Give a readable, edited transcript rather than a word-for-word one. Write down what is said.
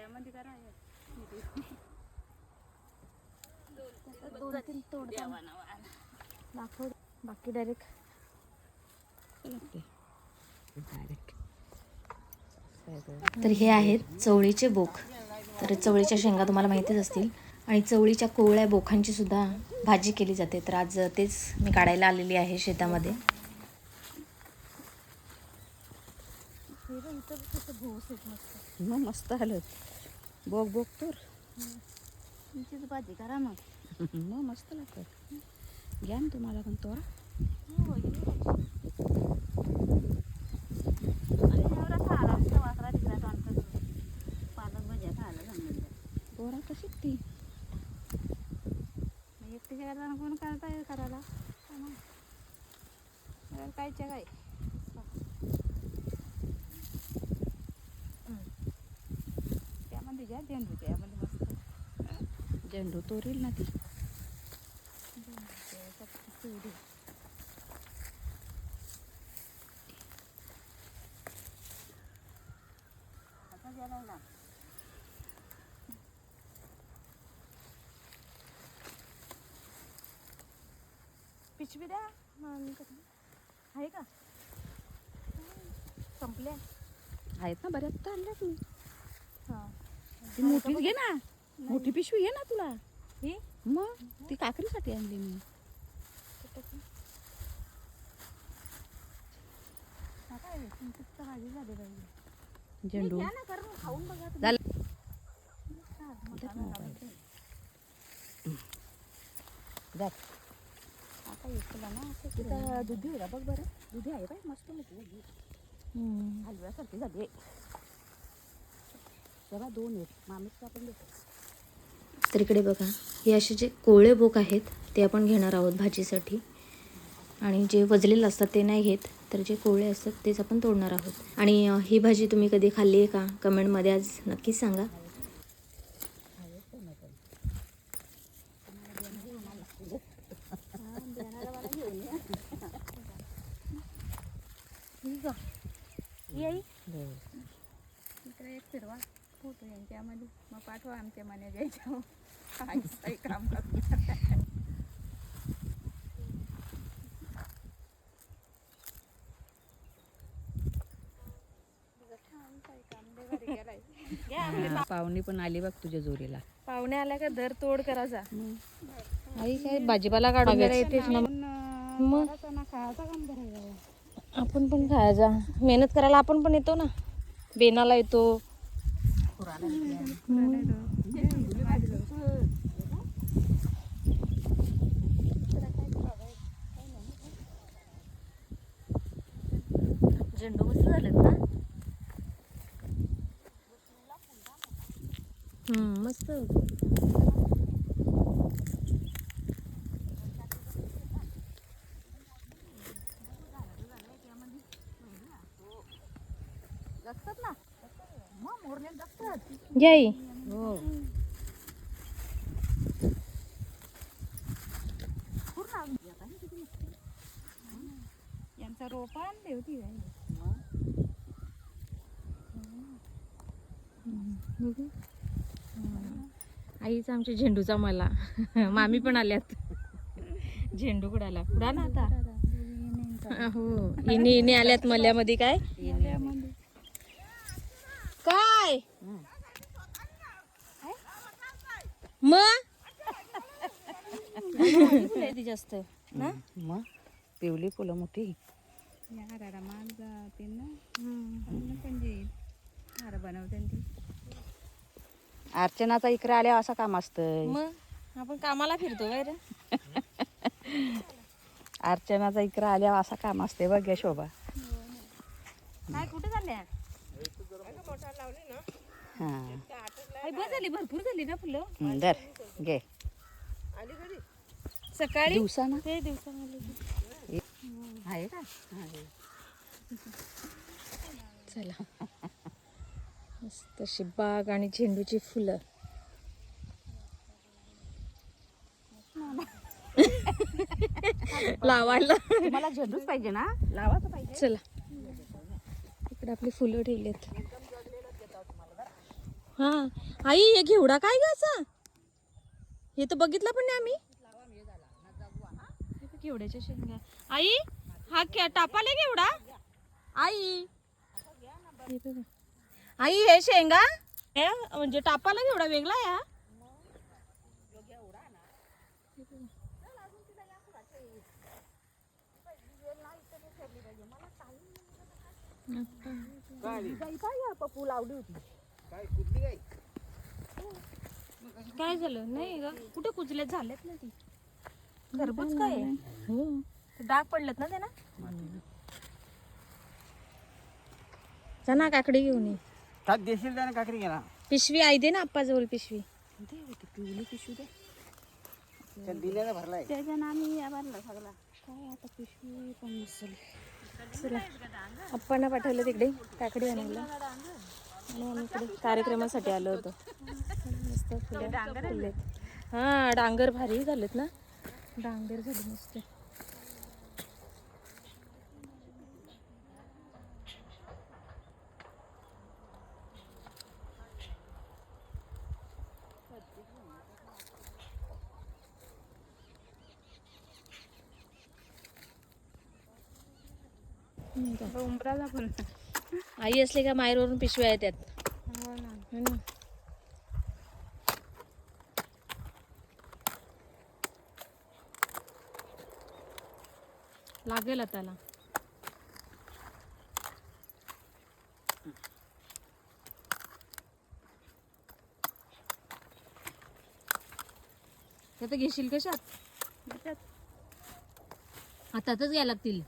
त्यामध्ये करा दोन तीन तोडता दाखव. बाकी डायरेक्ट तर हे आहेत चवळीचे बोक. तर चवळीच्या शेंगा तुम्हाला माहितीच असतील. आणि चवळीच्या कोवळ्या बोखांची सुद्धा भाजी केली जाते. तर आज तेच मी काढायला आलेली आहे शेतामध्ये. मग मस्त आलं बोक बोक तर तुमचीच भाजी करा मग. मग मस्त लागतं. घ्या ना तुम्हाला पण तोरा. पालक भज्या खायला सांगितलं. तोरा कशी ती एकटीच्या घराला कोण करता करायला कायच्या काय. त्यामध्ये घ्या झेंडू त्यामध्ये मस्त झेंडू तोरील ना ती. आता गेला पिशवी द्या. आहे का संपल्या आहेत ना बऱ्याच तर आणल्यात मी. हां ती मोठीच घे ना. मोठी पिशवी घे ना तुला. ही मग ती काकडीसाठी आणली मी. काय तुमची भाजी झाली पाहिजे. झेंडू घ्या ना करून खाऊन बघा तुम्ही. झालं. जा. आता येतला ना तिथं दुधी आहे का बघ बरं. दुधी आहे बाई मस्त मोठी दुधी. हलव्यासारखी झाली आहे. तेव्हा 2 आहेत मामीचं आपण देतो. तर इकडे बघा हे असे जे कोवळे बोक आहेत ते आपण घेणार आहोत भाजीसाठी. आणि जे वजलेले असतात ते नाही घेत. तर जे कोवळे असतात तेच आपण तोडणार आहोत. आणि ही भाजी तुम्ही कधी खाल्ली आहे का कमेंटमध्ये आज नक्कीच सांगा. इकडे एक फिरवा फोटो यांच्यामध्ये मग पाठवा आमच्या मने द्यायच्या. काही काम करतात. पाहुणी पण आली बघ तुझ्या जोरीला. पाहुणे आल्या का दर तोड करायचा. आई काय भाजीपाला काढून येतेच ना. मग खायचं काम करायचं. आपण पण खायचा. मेहनत करायला आपण पण येतो ना. बेनाला येतो. झेंडू मस्त झालेत ना. मस्त. जगतात ना मग मोरले जगतात. घ्याई हो यांचा रोपण ठेवती आईचा आमच्या झेंडूचा मला. मामी पण आल्यात झेंडू कुडाला. कुडा ना आता. हो इने आल्यात मल्यामध्ये. काय काय मग ती जास्त ना. मग पिवली फुलं मोठी. अर्चनाचा इकडे आल्या असं काम असतं. मग आपण कामाला फिरतो काय रे. अर्चनाचा इकडे आल्या असं काम असते बघ या शोभा. काय कुठे चालल्या. बस झाली भरपूर झाली ना फुलं. दर घे सकाळी दिवसाना ते दिवसामध्ये आहे का. चला मस्त अशी बाग आणि झेंडूची फुलं. लावायला मला झेंडूच पाहिजे ना. लावायचं पाहिजे. चला इकडे आपली फुलं ठेवलीत. हा आई हे घेवडा काय गाचा हे तर बघितलं पण नाही आम्ही. हे बघ, घेवड्याच्या शेंगा. आई हा टापाले घेवडा आई. हे बघा. आई हे शेंगा हे म्हणजे टापाला घेवडा वेगळा आहे हा. पप्पू लावली होती. काय झालं नाही ग कुठे कुजले झालेत ना ती खरबूज काय हो डाग पडलेत ना त्यांना. ना काकडी घेऊन ये. सात देशील त्याने काकडी घ्या. पिशवी आई दे ना आप्पाजवळ पिशवी. पिवळी पिशवी दे. दिलेला भरलाय त्याच्या आम्ही भरला सगळा. काय आता पिशवी पण नसेल. चला आप्पांना पाठवलं तिकडे काकडी आणायला आणि आम्ही इकडे कार्यक्रमासाठी आलो होतो. मस्त फुले हा डांगर भारी झालेत ना. डांगर झाले मस्त. उंबराला फुल. आई असले का माहेरवरून पिशव्या येतात. हो ना. हो ना. लागेल त्याला. आता घेशील कशात हातातच घ्यायला लागतील.